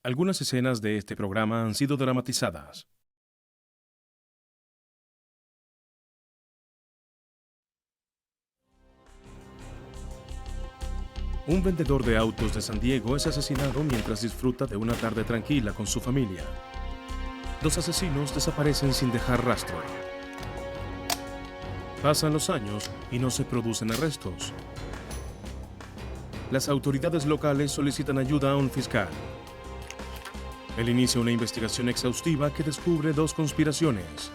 Algunas escenas de este programa han sido dramatizadas. Un vendedor de autos de San Diego es asesinado mientras disfruta de una tarde tranquila con su familia. Dos asesinos desaparecen sin dejar rastro. Pasan los años y no se producen arrestos. Las autoridades locales solicitan ayuda a un fiscal. Él inicia una investigación exhaustiva que descubre dos conspiraciones.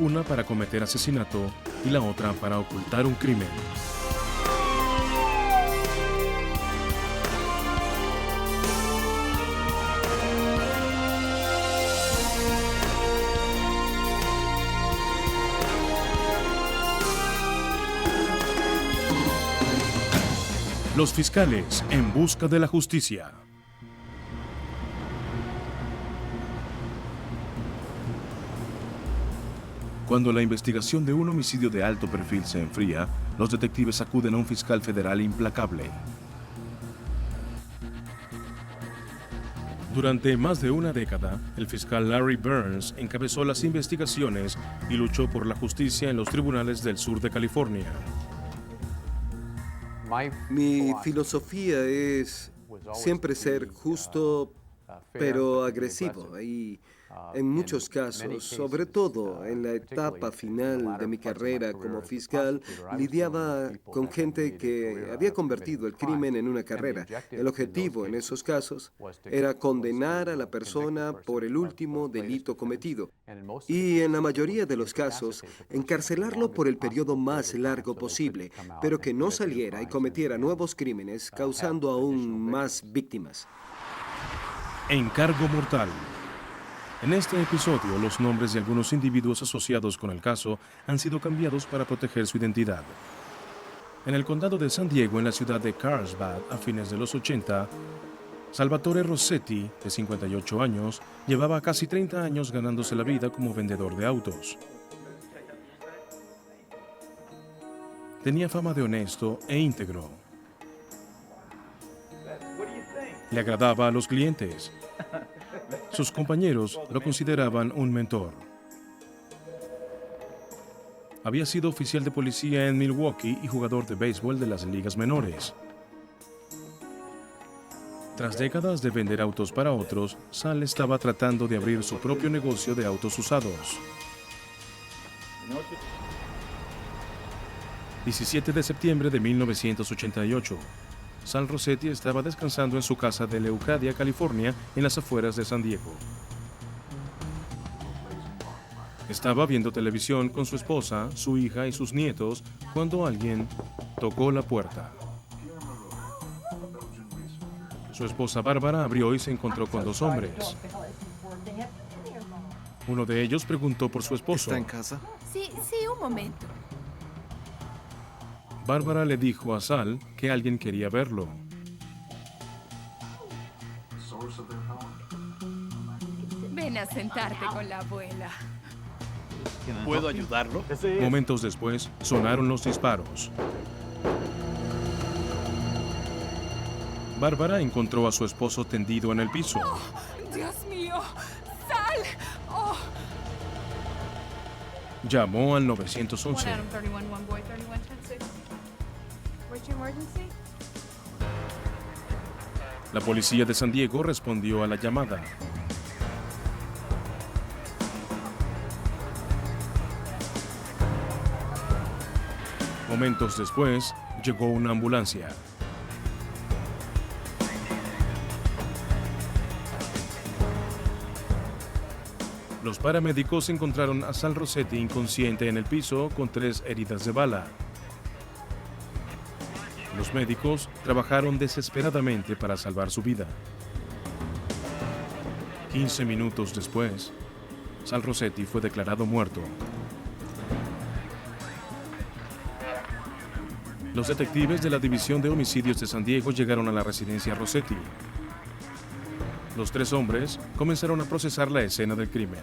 Una para cometer asesinato y la otra para ocultar un crimen. Los fiscales en busca de la justicia. Cuando la investigación de un homicidio de alto perfil se enfría, los detectives acuden a un fiscal federal implacable. Durante más de una década, el fiscal Larry Burns encabezó las investigaciones y luchó por la justicia en los tribunales del sur de California. Mi filosofía es siempre ser justo, pero agresivo. Y en muchos casos, sobre todo en la etapa final de mi carrera como fiscal, lidiaba con gente que había convertido el crimen en una carrera. El objetivo en esos casos era condenar a la persona por el último delito cometido. Y en la mayoría de los casos, encarcelarlo por el periodo más largo posible, pero que no saliera y cometiera nuevos crímenes, causando aún más víctimas. Encargo mortal. En este episodio, los nombres de algunos individuos asociados con el caso han sido cambiados para proteger su identidad. En el condado de San Diego, en la ciudad de Carlsbad, a fines de los 80, Salvatore Rossetti, de 58 años, llevaba casi 30 años ganándose la vida como vendedor de autos. Tenía fama de honesto e íntegro. Le agradaba a los clientes. Sus compañeros lo consideraban un mentor. Había sido oficial de policía en Milwaukee y jugador de béisbol de las ligas menores. Tras décadas de vender autos para otros, Sal estaba tratando de abrir su propio negocio de autos usados. 17 de septiembre de 1988. Sal Rossetti estaba descansando en su casa de Leucadia, California, en las afueras de San Diego. Estaba viendo televisión con su esposa, su hija y sus nietos cuando alguien tocó la puerta. Su esposa Bárbara abrió y se encontró con dos hombres. Uno de ellos preguntó por su esposo. ¿Está en casa? Sí, un momento. Bárbara le dijo a Sal que alguien quería verlo. Ven a sentarte con la abuela. ¿Puedo ayudarlo? Momentos después, sonaron los disparos. Bárbara encontró a su esposo tendido en el piso. ¡Oh, Dios mío! ¡Sal! ¡Oh! Llamó al 911. La policía de San Diego respondió a la llamada. Momentos después, llegó una ambulancia. Los paramédicos encontraron a Sal Rossetti inconsciente en el piso con 3 heridas de bala. Los médicos trabajaron desesperadamente para salvar su vida. 15 minutos después, Sal Rossetti fue declarado muerto. Los detectives de la División de Homicidios de San Diego llegaron a la residencia Rossetti. Los 3 hombres comenzaron a procesar la escena del crimen.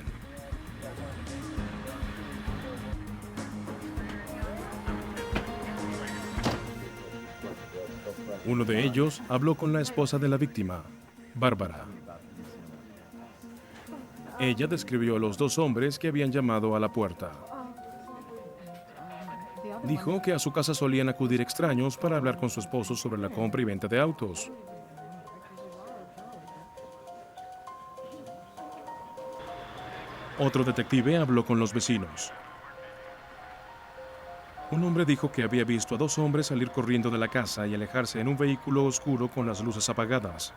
Uno de ellos habló con la esposa de la víctima, Bárbara. Ella describió a los dos hombres que habían llamado a la puerta. Dijo que a su casa solían acudir extraños para hablar con su esposo sobre la compra y venta de autos. Otro detective habló con los vecinos. Un hombre dijo que había visto a dos hombres salir corriendo de la casa y alejarse en un vehículo oscuro con las luces apagadas.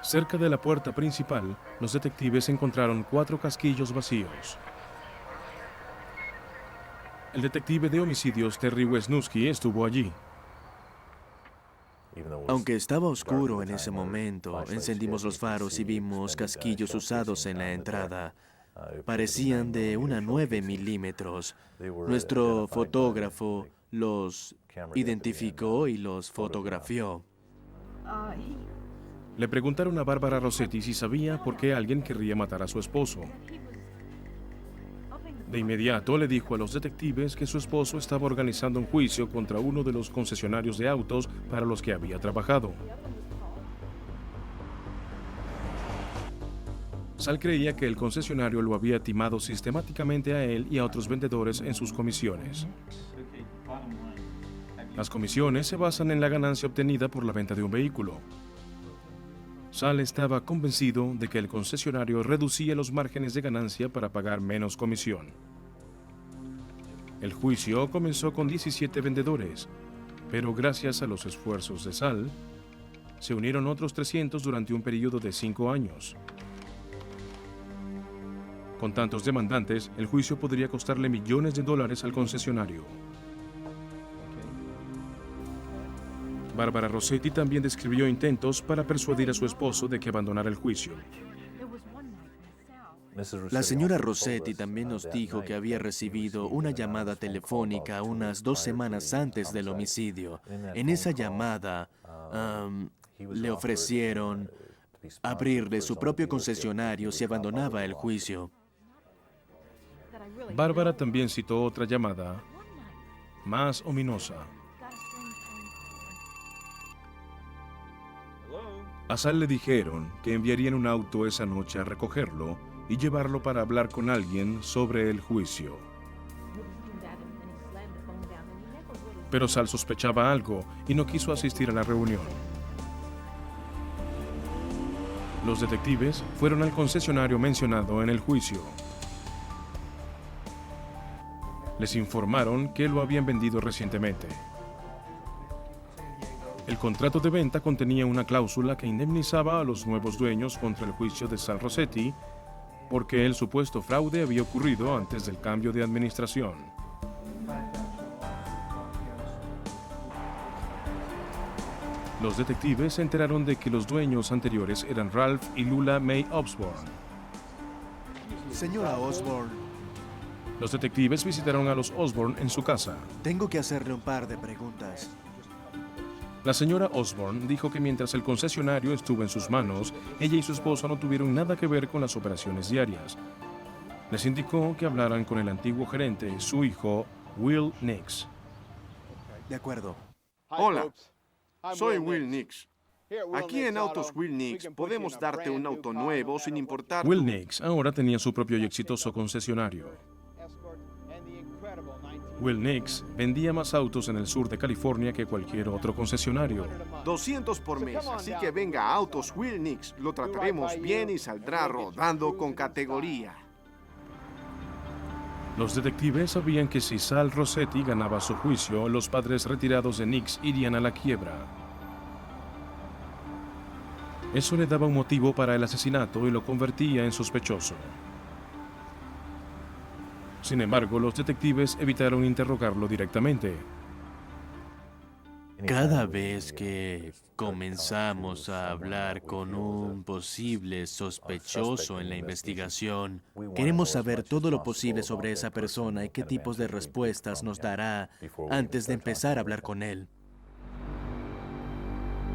Cerca de la puerta principal, los detectives encontraron 4 casquillos vacíos. El detective de homicidios Terry Wisniewski estuvo allí. Aunque estaba oscuro en ese momento, encendimos los faros y vimos casquillos usados en la entrada. Parecían de una 9 milímetros. Nuestro fotógrafo los identificó y los fotografió. Le preguntaron a Barbara Rossetti si sabía por qué alguien querría matar a su esposo. De inmediato le dijo a los detectives que su esposo estaba organizando un juicio contra uno de los concesionarios de autos para los que había trabajado. Sal creía que el concesionario lo había timado sistemáticamente a él y a otros vendedores en sus comisiones. Las comisiones se basan en la ganancia obtenida por la venta de un vehículo. Sal estaba convencido de que el concesionario reducía los márgenes de ganancia para pagar menos comisión. El juicio comenzó con 17 vendedores, pero gracias a los esfuerzos de Sal, se unieron otros 300 durante un periodo de 5 años. Con tantos demandantes, el juicio podría costarle millones de dólares al concesionario. Barbara Rossetti también describió intentos para persuadir a su esposo de que abandonara el juicio. La señora Rossetti también nos dijo que había recibido una llamada telefónica unas 2 semanas antes del homicidio. En esa llamada, le ofrecieron abrirle su propio concesionario si abandonaba el juicio. Bárbara también citó otra llamada, más ominosa. A Sal le dijeron que enviarían un auto esa noche a recogerlo y llevarlo para hablar con alguien sobre el juicio. Pero Sal sospechaba algo y no quiso asistir a la reunión. Los detectives fueron al concesionario mencionado en el juicio. Les informaron que lo habían vendido recientemente. El contrato de venta contenía una cláusula que indemnizaba a los nuevos dueños contra el juicio de Sal Rossetti porque el supuesto fraude había ocurrido antes del cambio de administración. Los detectives se enteraron de que los dueños anteriores eran Ralph y Lula May Osborne. Señora Osborne, Los detectives visitaron a los Osborne en su casa. tengo que hacerle un par de preguntas. La señora Osborne dijo que mientras el concesionario estuvo en sus manos, ella y su esposa no tuvieron nada que ver con las operaciones diarias. Les indicó que hablaran con el antiguo gerente, su hijo, Will Nix. De acuerdo. Hola, soy Will Nix. Aquí en Autos Will Nix podemos darte un auto nuevo sin importar Will tu- Nix ahora tenía su propio y exitoso concesionario. Will Nix vendía más autos en el sur de California que cualquier otro concesionario. 200 por mes, así que venga a Autos Will Nix. Lo trataremos bien y saldrá rodando con categoría. Los detectives sabían que si Sal Rossetti ganaba su juicio, los padres retirados de Nix irían a la quiebra. Eso le daba un motivo para el asesinato y lo convertía en sospechoso. Sin embargo, los detectives evitaron interrogarlo directamente. Cada vez que comenzamos a hablar con un posible sospechoso en la investigación, queremos saber todo lo posible sobre esa persona y qué tipos de respuestas nos dará antes de empezar a hablar con él.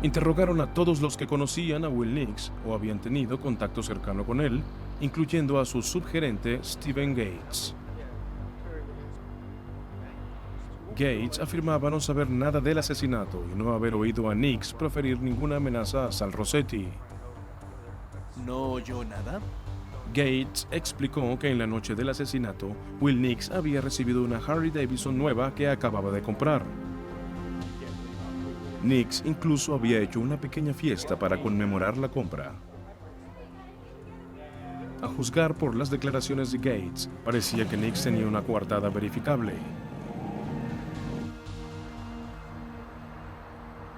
Interrogaron a todos los que conocían a Will Nix o habían tenido contacto cercano con él, incluyendo a su subgerente Stephen Gates. Gates afirmaba no saber nada del asesinato y no haber oído a Nix proferir ninguna amenaza a Sal Rossetti. ¿No oyó nada? Gates explicó que en la noche del asesinato, Will Nix había recibido una Harley Davidson nueva que acababa de comprar. Nix incluso había hecho una pequeña fiesta para conmemorar la compra. A juzgar por las declaraciones de Gates, parecía que Nix tenía una coartada verificable.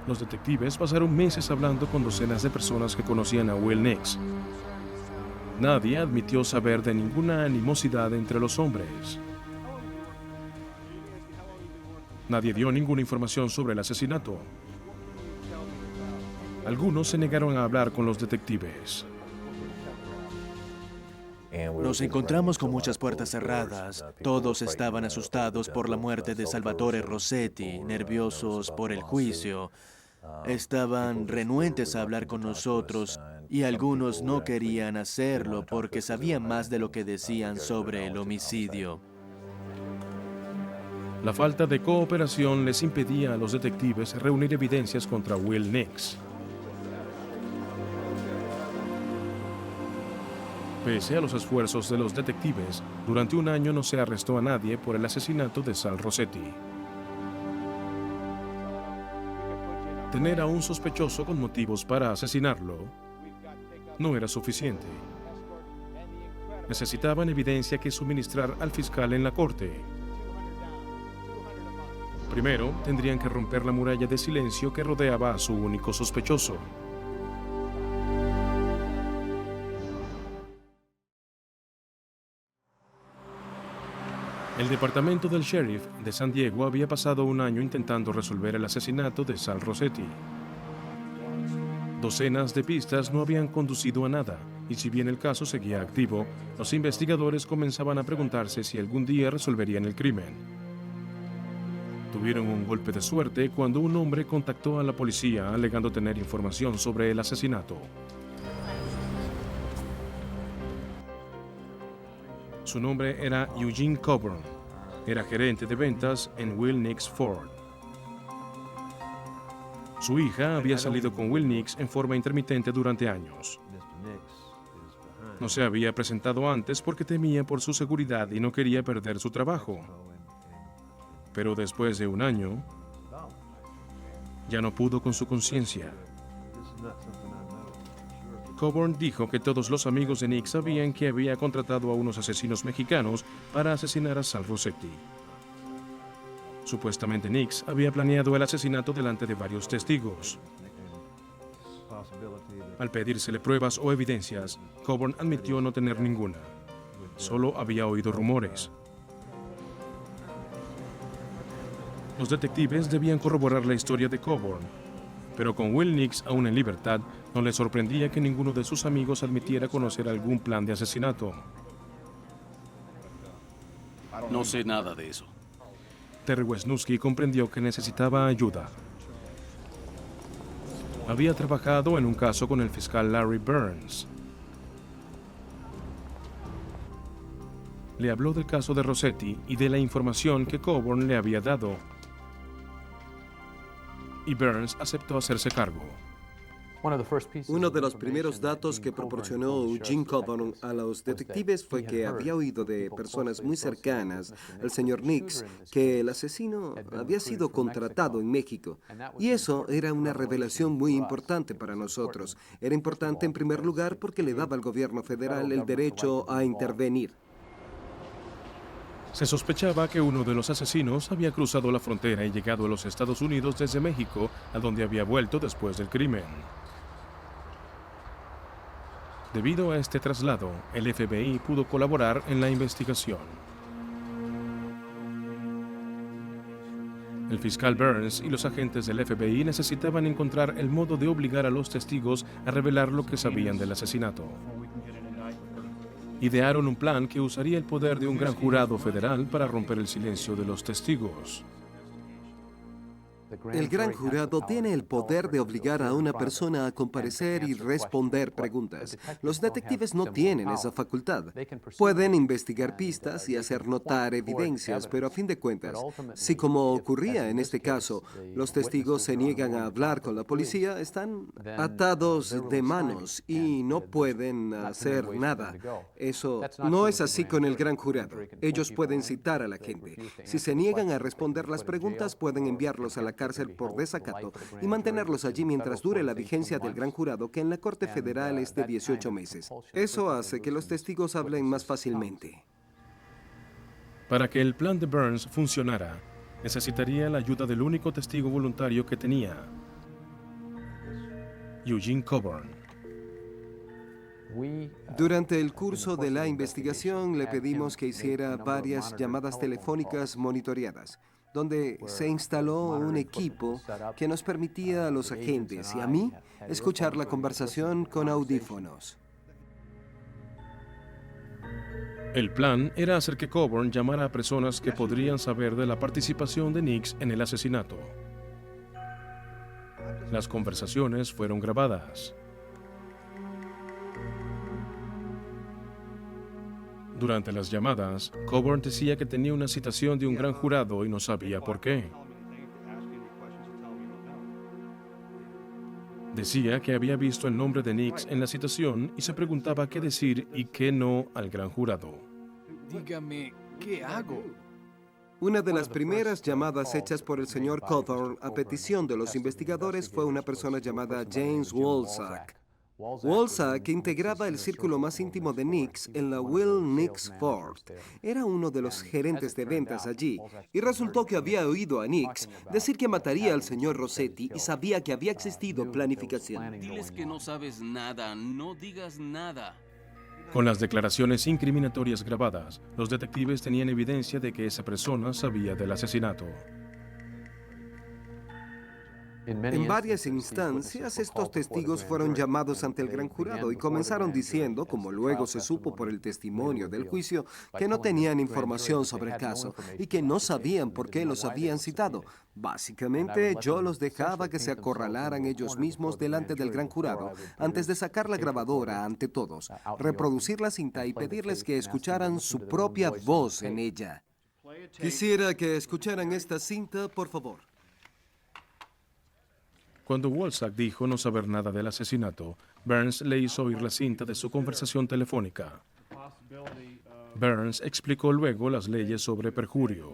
Los detectives pasaron meses hablando con docenas de personas que conocían a Will Nix. Nadie admitió saber de ninguna animosidad entre los hombres. Nadie dio ninguna información sobre el asesinato. Algunos se negaron a hablar con los detectives. Nos encontramos con muchas puertas cerradas. Todos estaban asustados por la muerte de Salvatore Rossetti, nerviosos por el juicio. Estaban renuentes a hablar con nosotros y algunos no querían hacerlo porque sabían más de lo que decían sobre el homicidio. La falta de cooperación les impedía a los detectives reunir evidencias contra Will Nix. Pese a los esfuerzos de los detectives, durante un año no se arrestó a nadie por el asesinato de Sal Rossetti. Tener a un sospechoso con motivos para asesinarlo no era suficiente. Necesitaban evidencia que suministrar al fiscal en la corte. Primero, tendrían que romper la muralla de silencio que rodeaba a su único sospechoso. El departamento del sheriff de San Diego había pasado un año intentando resolver el asesinato de Sal Rossetti. Docenas de pistas no habían conducido a nada, y si bien el caso seguía activo, los investigadores comenzaban a preguntarse si algún día resolverían el crimen. Tuvieron un golpe de suerte cuando un hombre contactó a la policía alegando tener información sobre el asesinato. Su nombre era Eugene Coburn. Era gerente de ventas en Will Nix Ford. Su hija había salido con Will Nix en forma intermitente durante años. No se había presentado antes porque temía por su seguridad y no quería perder su trabajo. Pero después de un año, ya no pudo con su conciencia. Coburn dijo que todos los amigos de Nix sabían que había contratado a unos asesinos mexicanos para asesinar a Sal Rossetti. Supuestamente Nix había planeado el asesinato delante de varios testigos. Al pedírsele pruebas o evidencias, Coburn admitió no tener ninguna. Solo había oído rumores. Los detectives debían corroborar la historia de Coburn, pero con Will Nix aún en libertad, no les sorprendía que ninguno de sus amigos admitiera conocer algún plan de asesinato. No sé nada de eso. Terry Wisniewski comprendió que necesitaba ayuda. Había trabajado en un caso con el fiscal Larry Burns. Le habló del caso de Rossetti y de la información que Coburn le había dado. Y Burns aceptó hacerse cargo. Uno de los primeros datos que proporcionó Eugene Coburn a los detectives fue que había oído de personas muy cercanas al señor Nix que el asesino había sido contratado en México. Y eso era una revelación muy importante para nosotros. Era importante en primer lugar porque le daba al gobierno federal el derecho a intervenir. Se sospechaba que uno de los asesinos había cruzado la frontera y llegado a los Estados Unidos desde México, a donde había vuelto después del crimen. Debido a este traslado, el FBI pudo colaborar en la investigación. El fiscal Burns y los agentes del FBI necesitaban encontrar el modo de obligar a los testigos a revelar lo que sabían del asesinato. Idearon un plan que usaría el poder de un gran jurado federal para romper el silencio de los testigos. El gran jurado tiene el poder de obligar a una persona a comparecer y responder preguntas. Los detectives no tienen esa facultad. Pueden investigar pistas y hacer notar evidencias, pero a fin de cuentas, si como ocurría en este caso, los testigos se niegan a hablar con la policía, están atados de manos y no pueden hacer nada. Eso no es así con el gran jurado. Ellos pueden citar a la gente. Si se niegan a responder las preguntas, pueden enviarlos a la cárcel por desacato y mantenerlos allí mientras dure la vigencia del gran jurado, que en la Corte Federal es de 18 meses. Eso hace que los testigos hablen más fácilmente. Para que el plan de Burns funcionara, necesitaría la ayuda del único testigo voluntario que tenía, Eugene Coburn. Durante el curso de la investigación le pedimos que hiciera varias llamadas telefónicas monitoreadas, donde se instaló un equipo que nos permitía a los agentes y a mí escuchar la conversación con audífonos. El plan era hacer que Coburn llamara a personas que podrían saber de la participación de Nix en el asesinato. Las conversaciones fueron grabadas. Durante las llamadas, Coburn decía que tenía una citación de un gran jurado y no sabía por qué. Decía que había visto el nombre de Nix en la citación y se preguntaba qué decir y qué no al gran jurado. Dígame, ¿qué hago? Una de las primeras llamadas hechas por el señor Cawthorn a petición de los investigadores fue una persona llamada James Wolzak. Wolzak integraba el círculo más íntimo de Nix en la Will Nix Ford. Era uno de los gerentes de ventas allí y resultó que había oído a Nix decir que mataría al señor Rossetti y sabía que había existido planificación. Diles que no sabes nada, no digas nada. Con las declaraciones incriminatorias grabadas, los detectives tenían evidencia de que esa persona sabía del asesinato. En varias instancias, estos testigos fueron llamados ante el gran jurado y comenzaron diciendo, como luego se supo por el testimonio del juicio, que no tenían información sobre el caso y que no sabían por qué los habían citado. Básicamente, yo los dejaba que se acorralaran ellos mismos delante del gran jurado antes de sacar la grabadora ante todos, reproducir la cinta y pedirles que escucharan su propia voz en ella. Quisiera que escucharan esta cinta, por favor. Cuando Wolzak dijo no saber nada del asesinato, Burns le hizo oír la cinta de su conversación telefónica. Burns explicó luego las leyes sobre perjurio.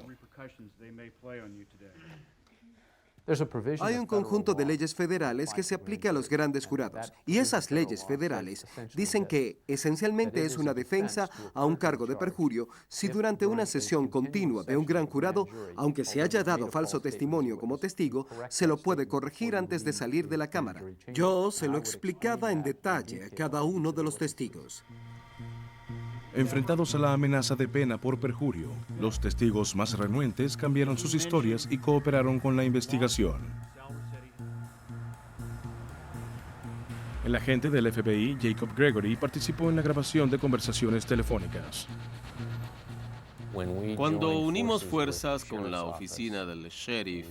Hay un conjunto de leyes federales que se aplica a los grandes jurados, y esas leyes federales dicen que esencialmente es una defensa a un cargo de perjurio si durante una sesión continua de un gran jurado, aunque se haya dado falso testimonio como testigo, se lo puede corregir antes de salir de la cámara. Yo se lo explicaba en detalle a cada uno de los testigos. Enfrentados a la amenaza de pena por perjurio, los testigos más renuentes cambiaron sus historias y cooperaron con la investigación. El agente del FBI, Jacob Gregory, participó en la grabación de conversaciones telefónicas. Cuando unimos fuerzas con la oficina del sheriff,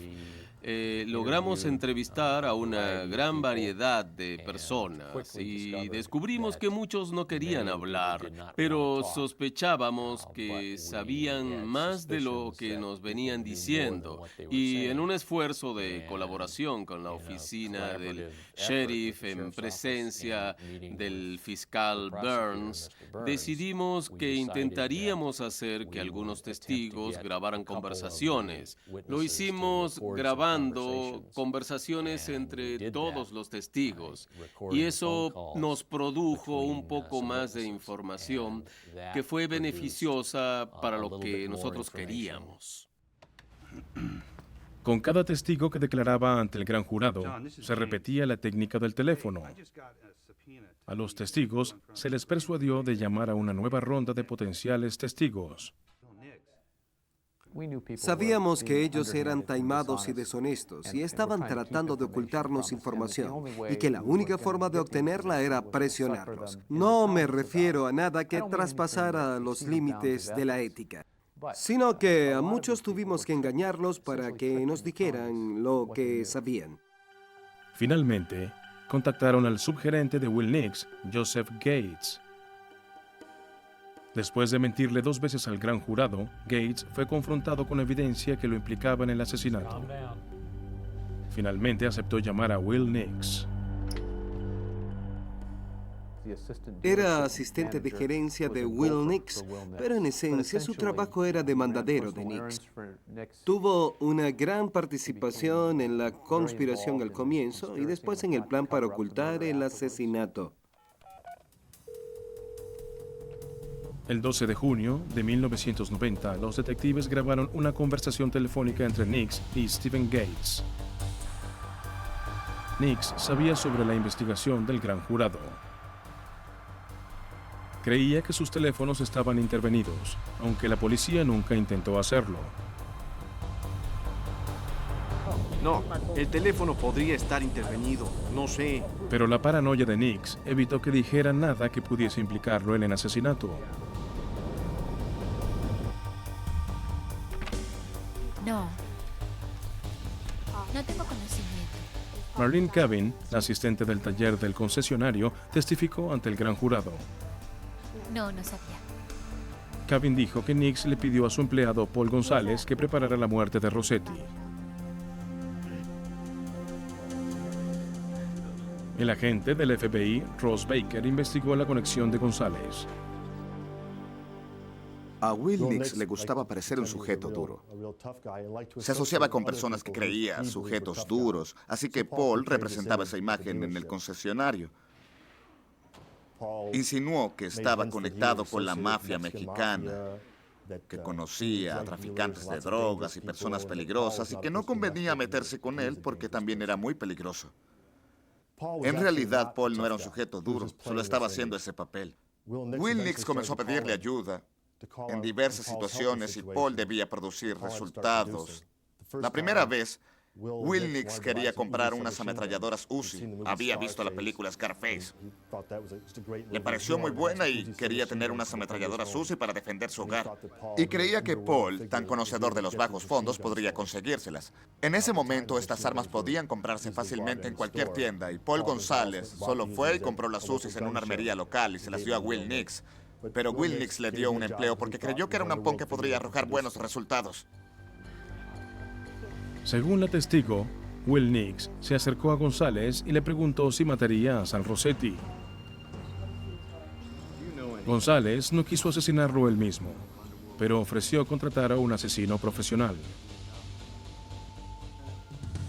logramos entrevistar a una gran variedad de personas y descubrimos que muchos no querían hablar, pero sospechábamos que sabían más de lo que nos venían diciendo. Y en un esfuerzo de colaboración con la oficina del sheriff en presencia del fiscal Burns, decidimos que intentaríamos hacer que algunos testigos grabaran conversaciones. Lo hicimos grabando conversaciones entre todos los testigos y eso nos produjo un poco más de información que fue beneficiosa para lo que nosotros queríamos. Con cada testigo que declaraba ante el gran jurado, se repetía la técnica del teléfono. A los testigos se les persuadió de llamar a una nueva ronda de potenciales testigos. Sabíamos que ellos eran taimados y deshonestos y estaban tratando de ocultarnos información y que la única forma de obtenerla era presionarlos. No me refiero a nada que traspasara los límites de la ética. sino que a muchos tuvimos que engañarlos para que nos dijeran lo que sabían. Finalmente, contactaron al subgerente de Will Nix, Joseph Gates. Después de mentirle 2 veces al gran jurado, Gates fue confrontado con evidencia que lo implicaba en el asesinato. Finalmente aceptó llamar a Will Nix. Era asistente de gerencia de Will Nix, pero en esencia su trabajo era de mandadero de Nix. Tuvo una gran participación en la conspiración al comienzo y después en el plan para ocultar el asesinato. El 12 de junio de 1990, los detectives grabaron una conversación telefónica entre Nix y Stephen Gates. Nix sabía sobre la investigación del gran jurado. Creía que sus teléfonos estaban intervenidos, aunque la policía nunca intentó hacerlo. No, el teléfono podría estar intervenido, no sé. Pero la paranoia de Nix evitó que dijera nada que pudiese implicarlo en el asesinato. No tengo conocimiento. Marlene Cabin, la asistente del taller del concesionario, testificó ante el gran jurado. No sabía. Cabin dijo que Nix le pidió a su empleado Paul González que preparara la muerte de Rossetti. El agente del FBI, Ross Baker, investigó la conexión de González. A Will Nix le gustaba parecer un sujeto duro. Se asociaba con personas que creía sujetos duros, así que Paul representaba esa imagen en el concesionario. Insinuó que estaba conectado con la mafia mexicana, que conocía a traficantes de drogas y personas peligrosas y que no convenía meterse con él porque también era muy peligroso. En realidad, Paul no era un sujeto duro, solo estaba haciendo ese papel. Will Nix comenzó a pedirle ayuda en diversas situaciones y Paul debía producir resultados. La primera vez, Will Nix quería comprar unas ametralladoras Uzi. Había visto la película Scarface. Le pareció muy buena y quería tener unas ametralladoras Uzi para defender su hogar. Y creía que Paul, tan conocedor de los bajos fondos, podría conseguírselas. En ese momento, estas armas podían comprarse fácilmente en cualquier tienda y Paul González solo fue y compró las Uzis en una armería local y se las dio a Will Nix. Pero Will Nix le dio un empleo porque creyó que era un ampón que podría arrojar buenos resultados. Según la testigo, Will Nix se acercó a González y le preguntó si mataría a Sal Rossetti. González no quiso asesinarlo él mismo, pero ofreció contratar a un asesino profesional.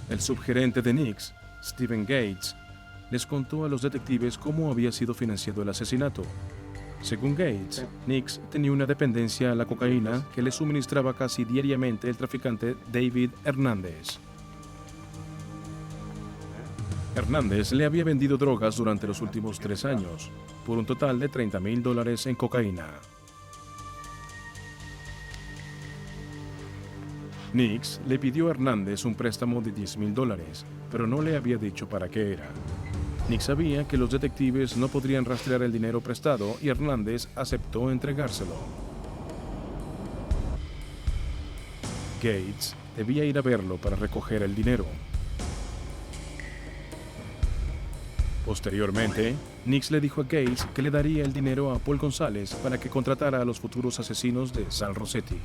El subgerente de Nix, Stephen Gates, les contó a los detectives cómo había sido financiado el asesinato. Según Gates, Nix tenía una dependencia a la cocaína que le suministraba casi diariamente el traficante David Hernández. Hernández le había vendido drogas durante los últimos 3 años, por un total de $30,000 en cocaína. Nix le pidió a Hernández un préstamo de $10,000, pero no le había dicho para qué era. Nix sabía que los detectives no podrían rastrear el dinero prestado y Hernández aceptó entregárselo. Gates debía ir a verlo para recoger el dinero. Posteriormente, Nix le dijo a Gates que le daría el dinero a Paul González para que contratara a los futuros asesinos de Sal Rossetti.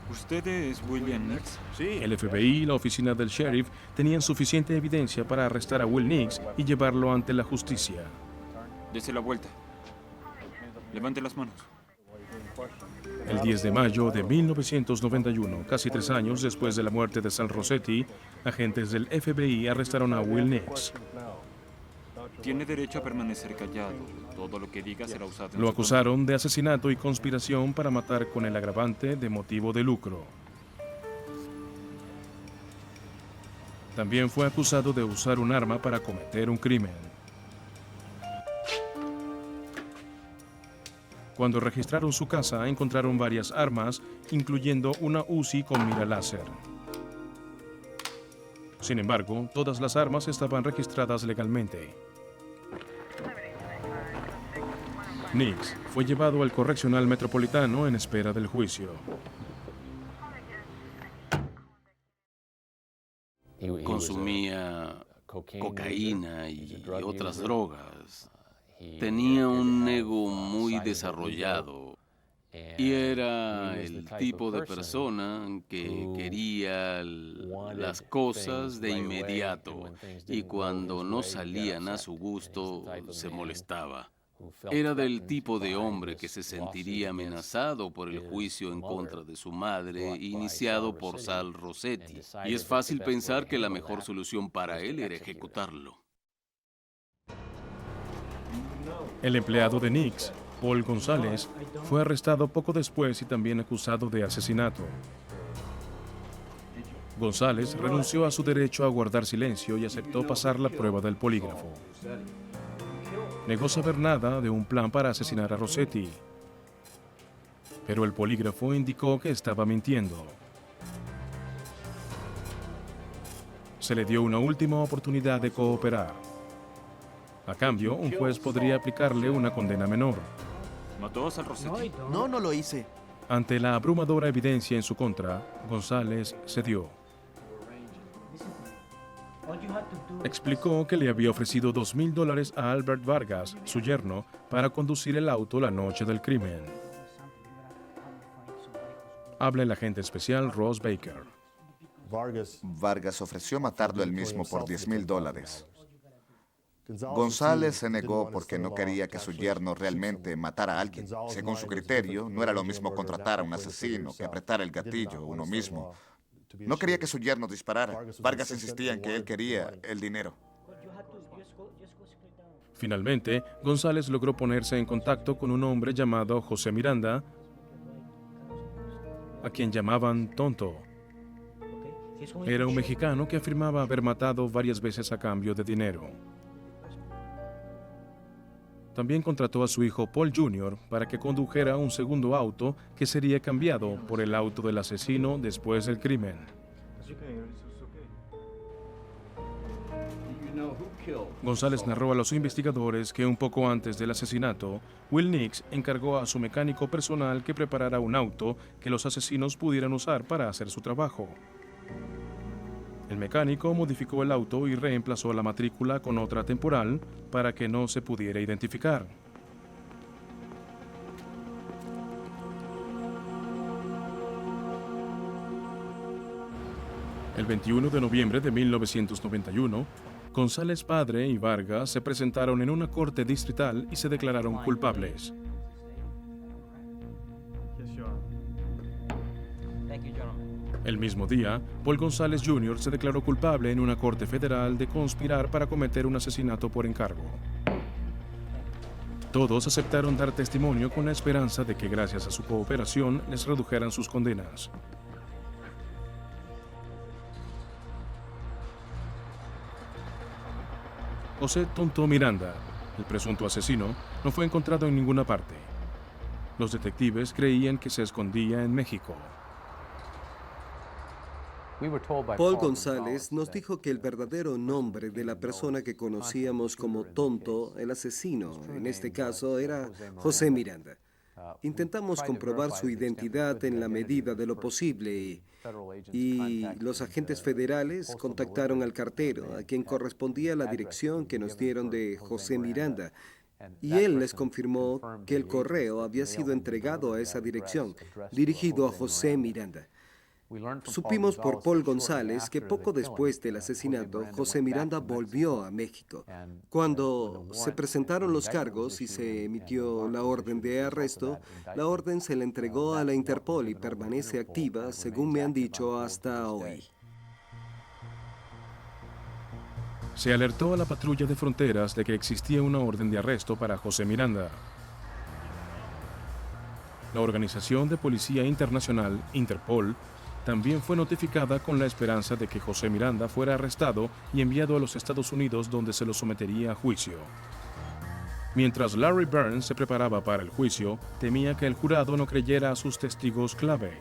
¿Usted es William Nix? Sí. El FBI y la oficina del sheriff tenían suficiente evidencia para arrestar a Will Nix y llevarlo ante la justicia. Dese la vuelta. Levante las manos. El 10 de mayo de 1991, casi 3 años después de la muerte de Sal Rossetti, agentes del FBI arrestaron a Will Nix. Tiene derecho a permanecer callado. Todo lo que diga será usado en Lo su acusaron de asesinato y conspiración para matar con el agravante de motivo de lucro. También fue acusado de usar un arma para cometer un crimen. Cuando registraron su casa, encontraron varias armas, incluyendo una Uzi con mira láser. Sin embargo, todas las armas estaban registradas legalmente. Nix fue llevado al correccional metropolitano en espera del juicio. Consumía cocaína y otras drogas. Tenía un ego muy desarrollado y era el tipo de persona que quería las cosas de inmediato y cuando no salían a su gusto se molestaba. Era del tipo de hombre que se sentiría amenazado por el juicio en contra de su madre, iniciado por Sal Rossetti, y es fácil pensar que la mejor solución para él era ejecutarlo. El empleado de Nix, Paul González, fue arrestado poco después y también acusado de asesinato. González renunció a su derecho a guardar silencio y aceptó pasar la prueba del polígrafo. Negó saber nada de un plan para asesinar a Rossetti, pero el polígrafo indicó que estaba mintiendo. Se le dio una última oportunidad de cooperar. A cambio, un juez podría aplicarle una condena menor. ¿Mató a Sal Rossetti? No, no lo hice. Ante la abrumadora evidencia en su contra, González cedió. Explicó que le había ofrecido $2,000 a Albert Vargas, su yerno, para conducir el auto la noche del crimen. Habla el agente especial Ross Baker. Vargas ofreció matarlo él mismo por $10,000. González se negó porque no quería que su yerno realmente matara a alguien. Según su criterio, no era lo mismo contratar a un asesino que apretar el gatillo uno mismo. No quería que su yerno disparara. Vargas insistía en que él quería el dinero. Finalmente, González logró ponerse en contacto con un hombre llamado José Miranda, a quien llamaban Tonto. Era un mexicano que afirmaba haber matado varias veces a cambio de dinero. También contrató a su hijo Paul Jr. para que condujera un segundo auto que sería cambiado por el auto del asesino después del crimen. González narró a los investigadores que un poco antes del asesinato, Will Nix encargó a su mecánico personal que preparara un auto que los asesinos pudieran usar para hacer su trabajo. El mecánico modificó el auto y reemplazó la matrícula con otra temporal para que no se pudiera identificar. El 21 de noviembre de 1991, González padre y Vargas se presentaron en una corte distrital y se declararon culpables. El mismo día, Paul González Jr. se declaró culpable en una corte federal de conspirar para cometer un asesinato por encargo. Todos aceptaron dar testimonio con la esperanza de que gracias a su cooperación les redujeran sus condenas. José Tonto Miranda, el presunto asesino, no fue encontrado en ninguna parte. Los detectives creían que se escondía en México. Paul González nos dijo que el verdadero nombre de la persona que conocíamos como Tonto, el asesino, en este caso, era José Miranda. Intentamos comprobar su identidad en la medida de lo posible y los agentes federales contactaron al cartero, a quien correspondía la dirección que nos dieron de José Miranda, y él les confirmó que el correo había sido entregado a esa dirección, dirigido a José Miranda. Supimos por Paul González que poco después del asesinato, José Miranda volvió a México. Cuando se presentaron los cargos y se emitió la orden de arresto, la orden se le entregó a la Interpol y permanece activa, según me han dicho, hasta hoy. Se alertó a la patrulla de fronteras de que existía una orden de arresto para José Miranda. La Organización de Policía Internacional, Interpol, también fue notificada con la esperanza de que José Miranda fuera arrestado y enviado a los Estados Unidos, donde se lo sometería a juicio. Mientras Larry Burns se preparaba para el juicio, temía que el jurado no creyera a sus testigos clave.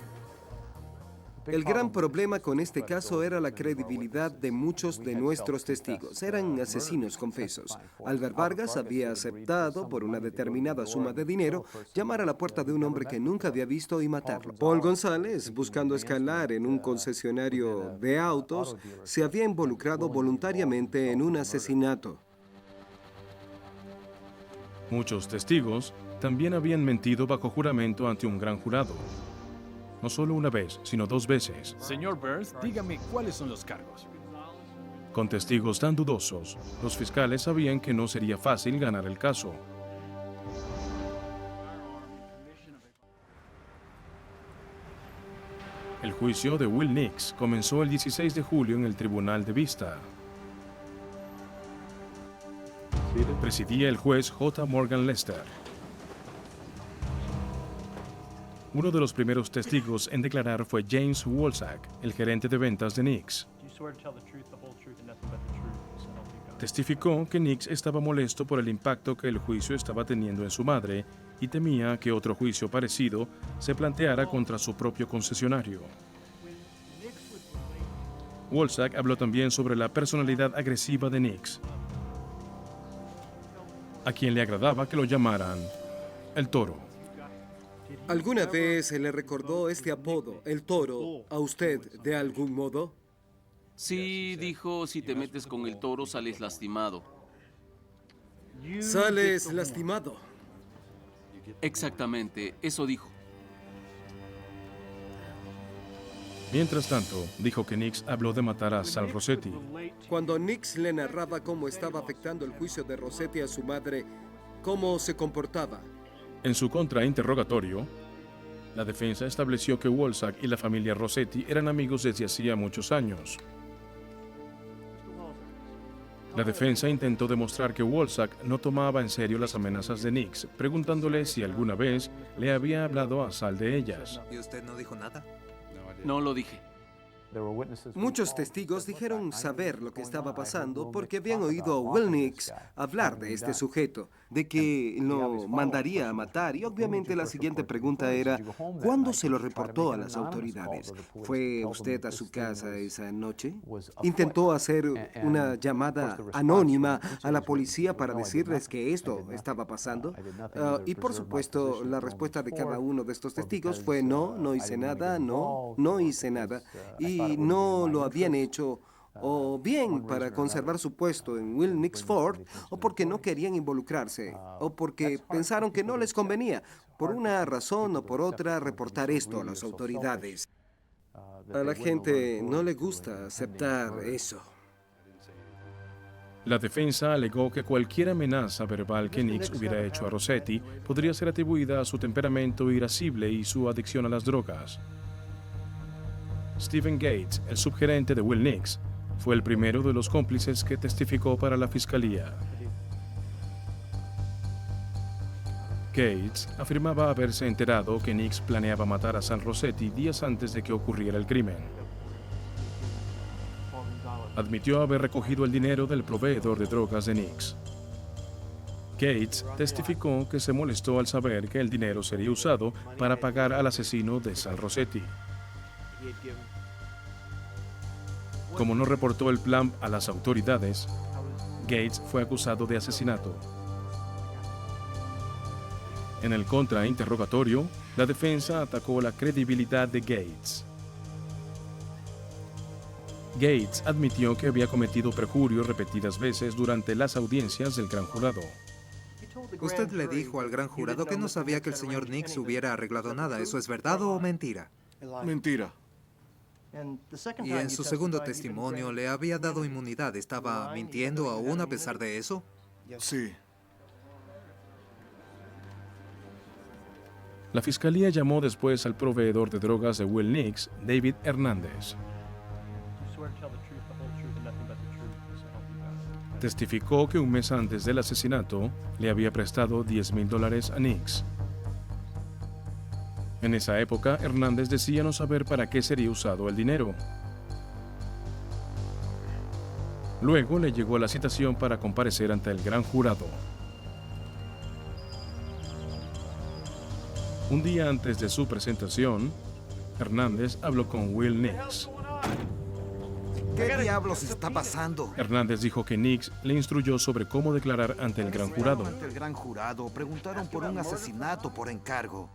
El gran problema con este caso era la credibilidad de muchos de nuestros testigos. Eran asesinos confesos. Albert Vargas había aceptado, por una determinada suma de dinero, llamar a la puerta de un hombre que nunca había visto y matarlo. Paul González, buscando escalar en un concesionario de autos, se había involucrado voluntariamente en un asesinato. Muchos testigos también habían mentido bajo juramento ante un gran jurado. No solo una vez, sino 2 veces. Señor Burns, dígame cuáles son los cargos. Con testigos tan dudosos, los fiscales sabían que no sería fácil ganar el caso. El juicio de Will Nix comenzó el 16 de julio en el Tribunal de Vista. Presidía el juez J. Morgan Lester. Uno de los primeros testigos en declarar fue James Wolsack, el gerente de ventas de Nix. Testificó que Nix estaba molesto por el impacto que el juicio estaba teniendo en su madre y temía que otro juicio parecido se planteara contra su propio concesionario. Wolsack habló también sobre la personalidad agresiva de Nix, a quien le agradaba que lo llamaran el Toro. ¿Alguna vez se le recordó este apodo, el Toro, a usted de algún modo? Sí, dijo, si te metes con el toro sales lastimado. Sales lastimado. Exactamente, eso dijo. Mientras tanto, dijo que Nix habló de matar a Sal Rossetti. Cuando Nix le narraba cómo estaba afectando el juicio de Rossetti a su madre, ¿cómo se comportaba? En su contrainterrogatorio, la defensa estableció que Wolsack y la familia Rossetti eran amigos desde hacía muchos años. La defensa intentó demostrar que Wolsack no tomaba en serio las amenazas de Nix, preguntándole si alguna vez le había hablado a Sal de ellas. ¿Y usted no dijo nada? No lo dije. Muchos testigos dijeron saber lo que estaba pasando porque habían oído a Will Nix hablar de este sujeto, de que lo mandaría a matar, y obviamente la siguiente pregunta era, ¿cuándo se lo reportó a las autoridades? ¿Fue usted a su casa esa noche? ¿Intentó hacer una llamada anónima a la policía para decirles que esto estaba pasando? Y por supuesto, la respuesta de cada uno de estos testigos fue no, no hice nada, no hice nada. Y no lo habían hecho o bien para conservar su puesto en Will Nix Ford, o porque no querían involucrarse, o porque pensaron que no les convenía, por una razón o por otra, reportar esto a las autoridades. A la gente no le gusta aceptar eso. La defensa alegó que cualquier amenaza verbal que Nix hubiera hecho a Rossetti podría ser atribuida a su temperamento irascible y su adicción a las drogas. Stephen Gates, el subgerente de Will Nix, fue el primero de los cómplices que testificó para la fiscalía. Gates afirmaba haberse enterado que Nix planeaba matar a Sal Rossetti días antes de que ocurriera el crimen. Admitió haber recogido el dinero del proveedor de drogas de Nix. Gates testificó que se molestó al saber que el dinero sería usado para pagar al asesino de Sal Rossetti. Como no reportó el plan a las autoridades, Gates fue acusado de asesinato. En el contrainterrogatorio, la defensa atacó la credibilidad de Gates. Gates admitió que había cometido perjurio repetidas veces durante las audiencias del gran jurado. Usted le dijo al gran jurado que no sabía que el señor Nix hubiera arreglado nada. ¿Eso es verdad o mentira? Mentira. Y en su segundo testimonio le había dado inmunidad. ¿Estaba mintiendo aún a pesar de eso? Sí. La fiscalía llamó después al proveedor de drogas de Will Nix, David Hernández. Testificó que un mes antes del asesinato le había prestado $10,000 a Nix. En esa época, Hernández decía no saber para qué sería usado el dinero. Luego le llegó la citación para comparecer ante el gran jurado. Un día antes de su presentación, Hernández habló con Will Nix. ¿Qué diablos está pasando? Hernández dijo que Nix le instruyó sobre cómo declarar ante el gran jurado. Ante el gran jurado, preguntaron por un asesinato por encargo.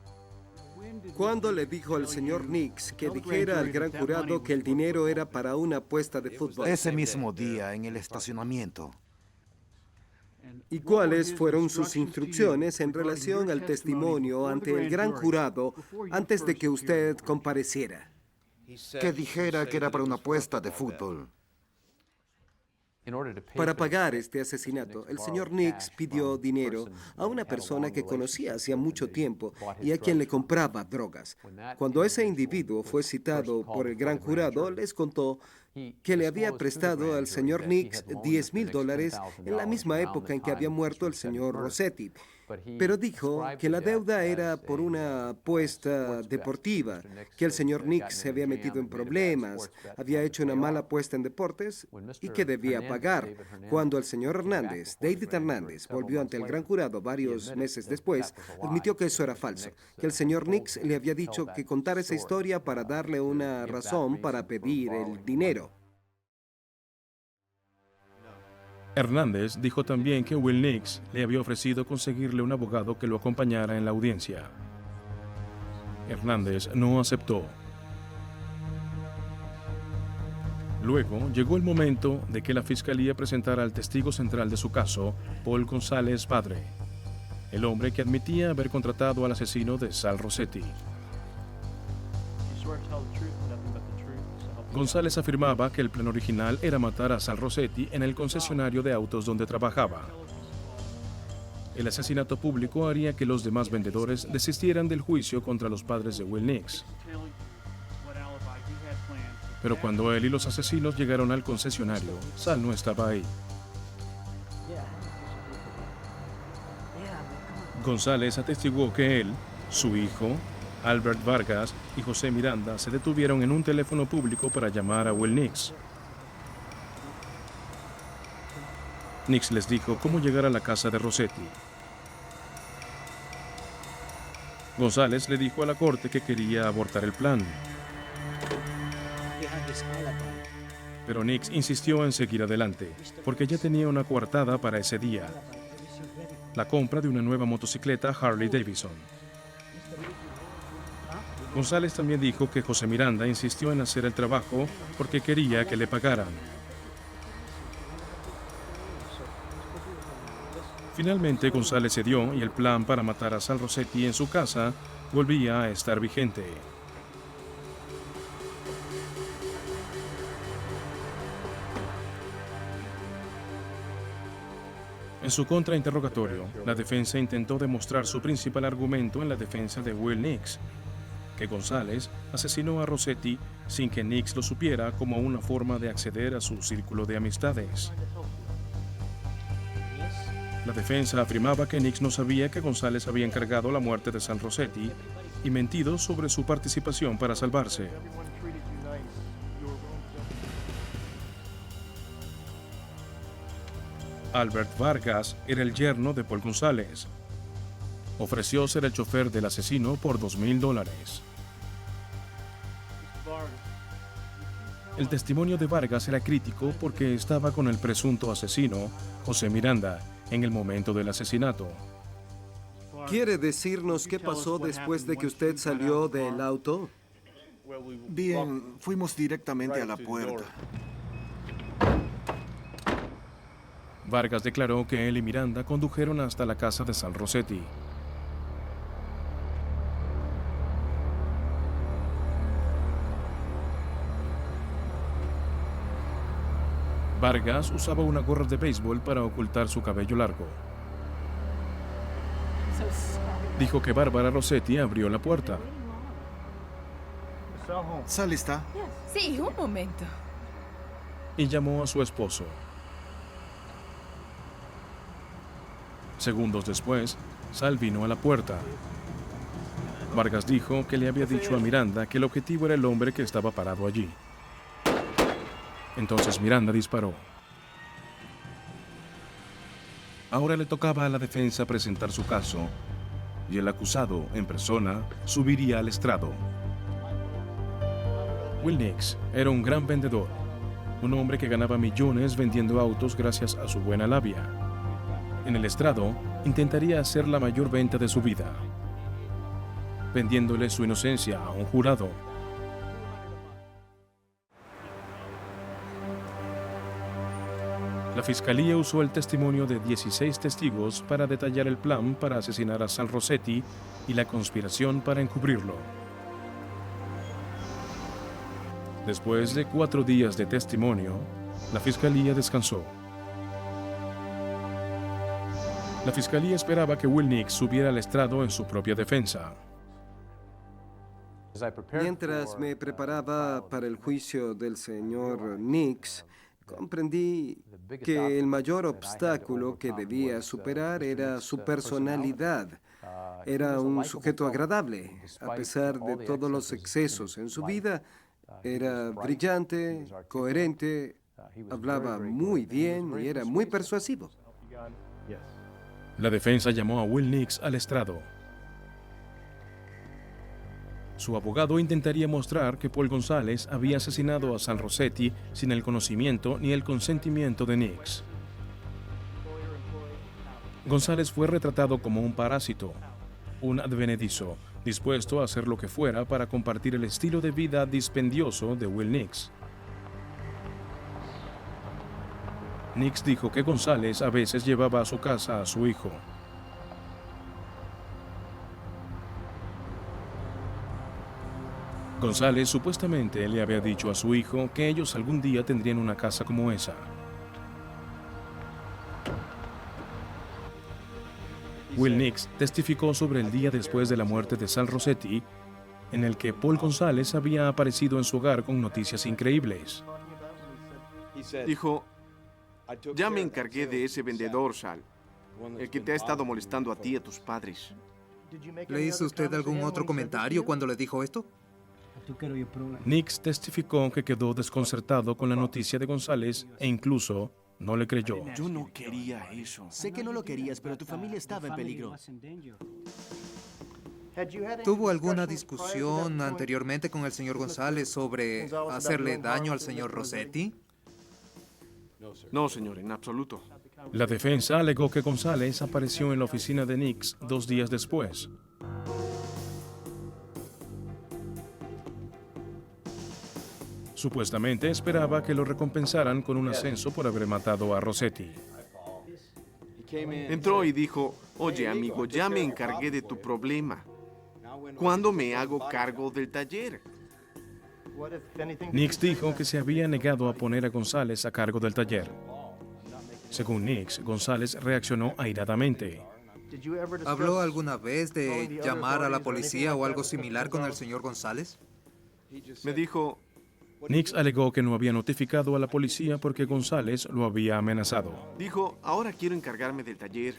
¿Cuándo le dijo al señor Nix que dijera al gran jurado que el dinero era para una apuesta de fútbol? Ese mismo día, en el estacionamiento. ¿Y cuáles fueron sus instrucciones en relación al testimonio ante el gran jurado antes de que usted compareciera? Que dijera que era para una apuesta de fútbol. Para pagar este asesinato, el señor Nix pidió dinero a una persona que conocía hacía mucho tiempo y a quien le compraba drogas. Cuando ese individuo fue citado por el gran jurado, les contó que le había prestado al señor Nix $10,000 en la misma época en que había muerto el señor Rossetti. Pero dijo que la deuda era por una apuesta deportiva, que el señor Nix se había metido en problemas, había hecho una mala apuesta en deportes y que debía pagar. Cuando el señor Hernández, David Hernández, volvió ante el gran jurado varios meses después, admitió que eso era falso, que el señor Nix le había dicho que contara esa historia para darle una razón para pedir el dinero. Hernández dijo también que Will Nix le había ofrecido conseguirle un abogado que lo acompañara en la audiencia. Hernández no aceptó. Luego llegó el momento de que la fiscalía presentara al testigo central de su caso, Paul González padre, el hombre que admitía haber contratado al asesino de Sal Rossetti. González afirmaba que el plan original era matar a Sal Rossetti en el concesionario de autos donde trabajaba. El asesinato público haría que los demás vendedores desistieran del juicio contra los padres de Will Nix. Pero cuando él y los asesinos llegaron al concesionario, Sal no estaba ahí. González atestiguó que él, su hijo, Albert Vargas y José Miranda se detuvieron en un teléfono público para llamar a Will Nix. Nix les dijo cómo llegar a la casa de Rossetti. González le dijo a la corte que quería abortar el plan. Pero Nix insistió en seguir adelante, porque ya tenía una coartada para ese día: la compra de una nueva motocicleta Harley Davidson. González también dijo que José Miranda insistió en hacer el trabajo porque quería que le pagaran. Finalmente González cedió y el plan para matar a Sal Rossetti en su casa volvía a estar vigente. En su contrainterrogatorio, la defensa intentó demostrar su principal argumento en la defensa de Will Nix, que González asesinó a Rossetti sin que Nix lo supiera, como una forma de acceder a su círculo de amistades. La defensa afirmaba que Nix no sabía que González había encargado la muerte de Sal Rossetti y mentido sobre su participación para salvarse. Albert Vargas era el yerno de Paul González. Ofreció ser el chofer del asesino por $2,000. El testimonio de Vargas era crítico porque estaba con el presunto asesino, José Miranda, en el momento del asesinato. ¿Quiere decirnos qué pasó después de que usted salió del auto? Bien, fuimos directamente a la puerta. Vargas declaró que él y Miranda condujeron hasta la casa de Sal Rossetti. Vargas usaba una gorra de béisbol para ocultar su cabello largo. Dijo que Bárbara Rossetti abrió la puerta. ¿Sal está? Sí, un momento. Y llamó a su esposo. Segundos después, Sal vino a la puerta. Vargas dijo que le había dicho a Miranda que el objetivo era el hombre que estaba parado allí. Entonces Miranda disparó. Ahora le tocaba a la defensa presentar su caso, y el acusado, en persona, subiría al estrado. Will Nix era un gran vendedor, un hombre que ganaba millones vendiendo autos gracias a su buena labia. En el estrado, intentaría hacer la mayor venta de su vida, vendiéndole su inocencia a un jurado. La fiscalía usó el testimonio de 16 testigos para detallar el plan para asesinar a Sal Rossetti y la conspiración para encubrirlo. Después de 4 días de testimonio, la fiscalía descansó. La fiscalía esperaba que Will Nix subiera al estrado en su propia defensa. Mientras me preparaba para el juicio del señor Nix, comprendí que el mayor obstáculo que debía superar era su personalidad. Era un sujeto agradable, a pesar de todos los excesos en su vida. Era brillante, coherente, hablaba muy bien y era muy persuasivo. La defensa llamó a Will Nix al estrado. Su abogado intentaría mostrar que Paul González había asesinado a Sal Rossetti sin el conocimiento ni el consentimiento de Nix. González fue retratado como un parásito, un advenedizo, dispuesto a hacer lo que fuera para compartir el estilo de vida dispendioso de Will Nix. Nix dijo que González a veces llevaba a su casa a su hijo. González supuestamente le había dicho a su hijo que ellos algún día tendrían una casa como esa. Will Nix testificó sobre el día después de la muerte de Sal Rossetti, en el que Paul González había aparecido en su hogar con noticias increíbles. Dijo, ya me encargué de ese vendedor, Sal, el que te ha estado molestando a ti y a tus padres. ¿Le hizo usted algún otro comentario cuando le dijo esto? Nix testificó que quedó desconcertado con la noticia de González e incluso no le creyó. Yo no quería eso. Sé que no lo querías, pero tu familia estaba en peligro. ¿Tuvo alguna discusión anteriormente con el señor González sobre hacerle daño al señor Rossetti? No, señor, en absoluto. La defensa alegó que González apareció en la oficina de Nix 2 días después. Supuestamente esperaba que lo recompensaran con un ascenso por haber matado a Rossetti. Entró y dijo, oye amigo, ya me encargué de tu problema. ¿Cuándo me hago cargo del taller? Nix dijo que se había negado a poner a González a cargo del taller. Según Nix, González reaccionó airadamente. ¿Habló alguna vez de llamar a la policía o algo similar con el señor González? Me dijo, Nix alegó que no había notificado a la policía porque González lo había amenazado. Dijo, ahora quiero encargarme del taller.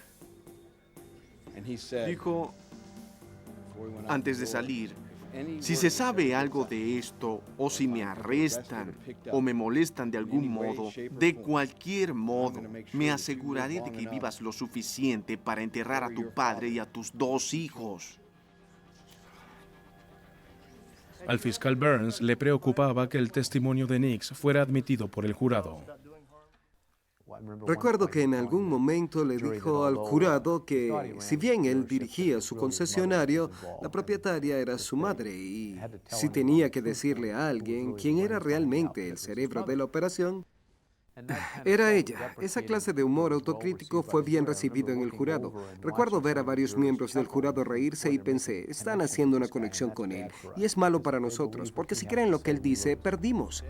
Dijo, antes de salir, si se sabe algo de esto, o si me arrestan, o me molestan de algún modo, de cualquier modo, me aseguraré de que vivas lo suficiente para enterrar a tu padre y a tus 2 hijos. Al fiscal Burns le preocupaba que el testimonio de Nix fuera admitido por el jurado. Recuerdo que en algún momento le dijo al jurado que, si bien él dirigía su concesionario, la propietaria era su madre y si tenía que decirle a alguien quién era realmente el cerebro de la operación, era ella. Esa clase de humor autocrítico fue bien recibido en el jurado. Recuerdo ver a varios miembros del jurado reírse y pensé, están haciendo una conexión con él. Y es malo para nosotros, porque si creen lo que él dice, perdimos.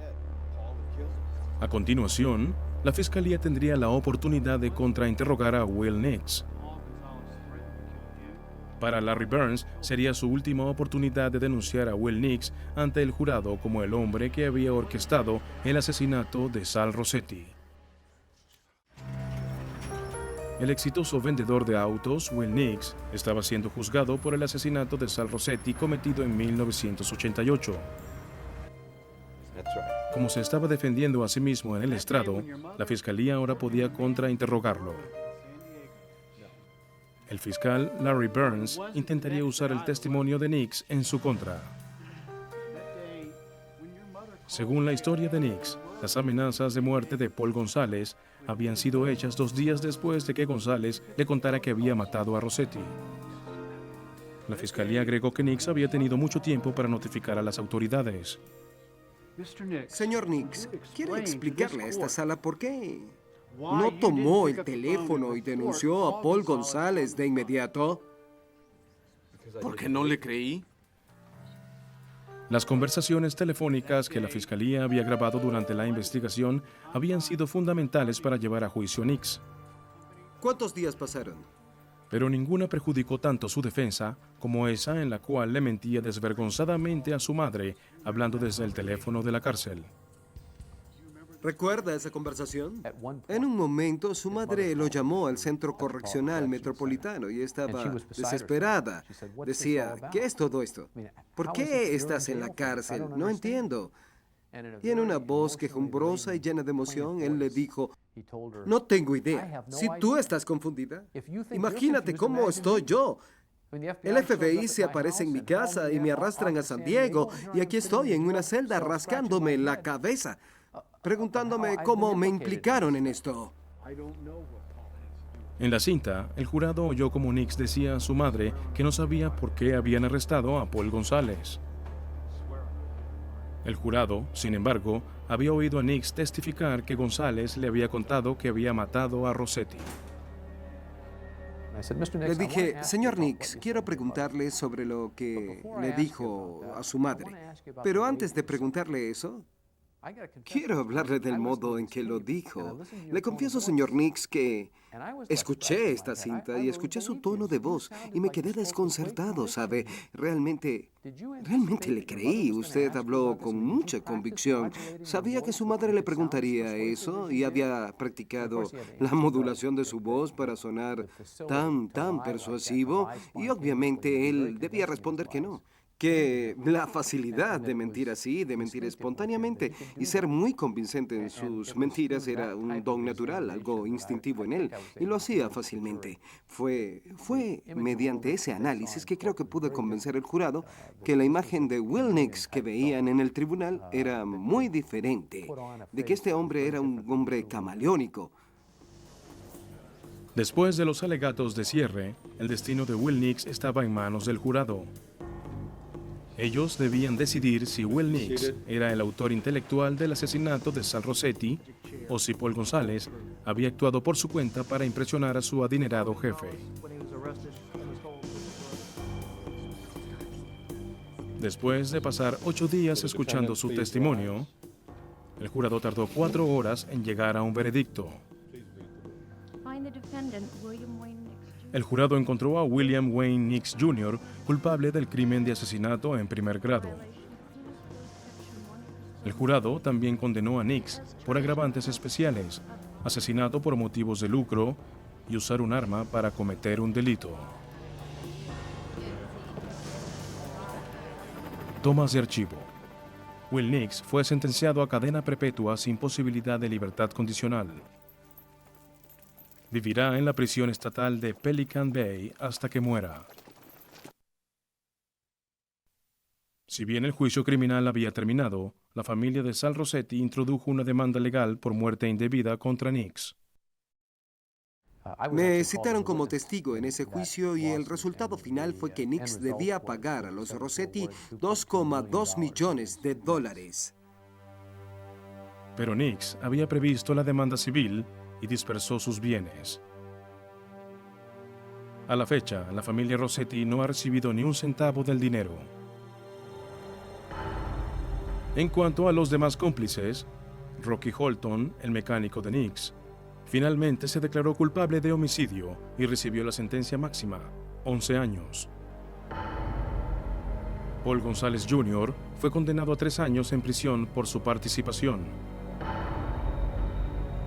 A continuación, la fiscalía tendría la oportunidad de contrainterrogar a Will Nix. Para Larry Burns sería su última oportunidad de denunciar a Will Nix ante el jurado como el hombre que había orquestado el asesinato de Sal Rossetti. El exitoso vendedor de autos, Will Nix, estaba siendo juzgado por el asesinato de Sal Rossetti cometido en 1988. Como se estaba defendiendo a sí mismo en el estrado, la fiscalía ahora podía contrainterrogarlo. El fiscal Larry Burns intentaría usar el testimonio de Nix en su contra. Según la historia de Nix, las amenazas de muerte de Paul González habían sido hechas 2 días después de que González le contara que había matado a Rossetti. La fiscalía agregó que Nix había tenido mucho tiempo para notificar a las autoridades. Señor Nix, ¿quiere explicarle a esta sala por qué no tomó el teléfono y denunció a Paul González de inmediato? ¿Porque no le creí? Las conversaciones telefónicas que la fiscalía había grabado durante la investigación habían sido fundamentales para llevar a juicio a Nix. ¿Cuántos días pasaron? Pero ninguna perjudicó tanto su defensa como esa en la cual le mentía desvergonzadamente a su madre, hablando desde el teléfono de la cárcel. ¿Recuerda esa conversación? En un momento, su madre lo llamó al Centro Correccional Metropolitano y estaba desesperada. Decía, ¿qué es todo esto? ¿Por qué estás en la cárcel? No entiendo. Y en una voz quejumbrosa y llena de emoción, él le dijo, no tengo idea. Si tú estás confundida, imagínate cómo estoy yo. El FBI se aparece en mi casa y me arrastran a San Diego y aquí estoy en una celda rascándome la cabeza, preguntándome cómo me implicaron en esto. En la cinta, el jurado oyó como Nix decía a su madre que no sabía por qué habían arrestado a Paul González. El jurado, sin embargo, había oído a Nix testificar que González le había contado que había matado a Rossetti. Le dije, señor Nix, quiero preguntarle sobre lo que le dijo a su madre. Pero antes de preguntarle eso, quiero hablarle del modo en que lo dijo. Le confieso, señor Nix, que escuché esta cinta y escuché su tono de voz y me quedé desconcertado, ¿sabe? Realmente le creí. Usted habló con mucha convicción. Sabía que su madre le preguntaría eso y había practicado la modulación de su voz para sonar tan persuasivo y obviamente él debía responder que no. Que la facilidad de mentir así, de mentir espontáneamente y ser muy convincente en sus mentiras era un don natural, algo instintivo en él, y lo hacía fácilmente. Fue mediante ese análisis que creo que pude convencer al jurado que la imagen de Will Nix que veían en el tribunal era muy diferente, de que este hombre era un hombre camaleónico. Después de los alegatos de cierre, el destino de Will Nix estaba en manos del jurado. Ellos debían decidir si Will Nix era el autor intelectual del asesinato de Sal Rossetti o si Paul González había actuado por su cuenta para impresionar a su adinerado jefe. Después de pasar 8 días escuchando su testimonio, el jurado tardó 4 horas en llegar a un veredicto. El jurado encontró a William Wayne Nix Jr. culpable del crimen de asesinato en primer grado. El jurado también condenó a Nix por agravantes especiales, asesinato por motivos de lucro y usar un arma para cometer un delito. Tomas de archivo. Will Nix fue sentenciado a cadena perpetua sin posibilidad de libertad condicional. Vivirá en la prisión estatal de Pelican Bay hasta que muera. Si bien el juicio criminal había terminado, la familia de Sal Rossetti introdujo una demanda legal por muerte indebida contra Nix. Me citaron como testigo en ese juicio y el resultado final fue que Nix debía pagar a los Rossetti $2,2 millones. Pero Nix había previsto la demanda civil y dispersó sus bienes. A la fecha, la familia Rossetti no ha recibido ni un centavo del dinero. En cuanto a los demás cómplices, Rocky Holton, el mecánico de Nix, finalmente se declaró culpable de homicidio y recibió la sentencia máxima, 11 años. Paul González Jr. fue condenado a 3 años en prisión por su participación.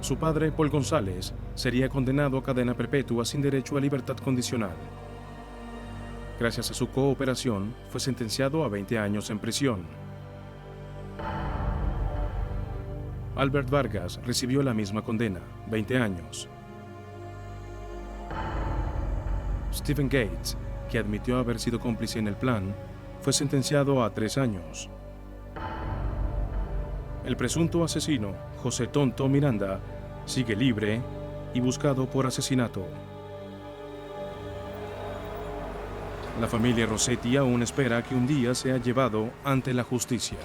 Su padre, Paul González, sería condenado a cadena perpetua sin derecho a libertad condicional. Gracias a su cooperación, fue sentenciado a 20 años en prisión. Albert Vargas recibió la misma condena, 20 años. Stephen Gates, que admitió haber sido cómplice en el plan, fue sentenciado a 3 años. El presunto asesino, José Tonto Miranda, sigue libre y buscado por asesinato. La familia Rossetti aún espera que un día sea llevado ante la justicia.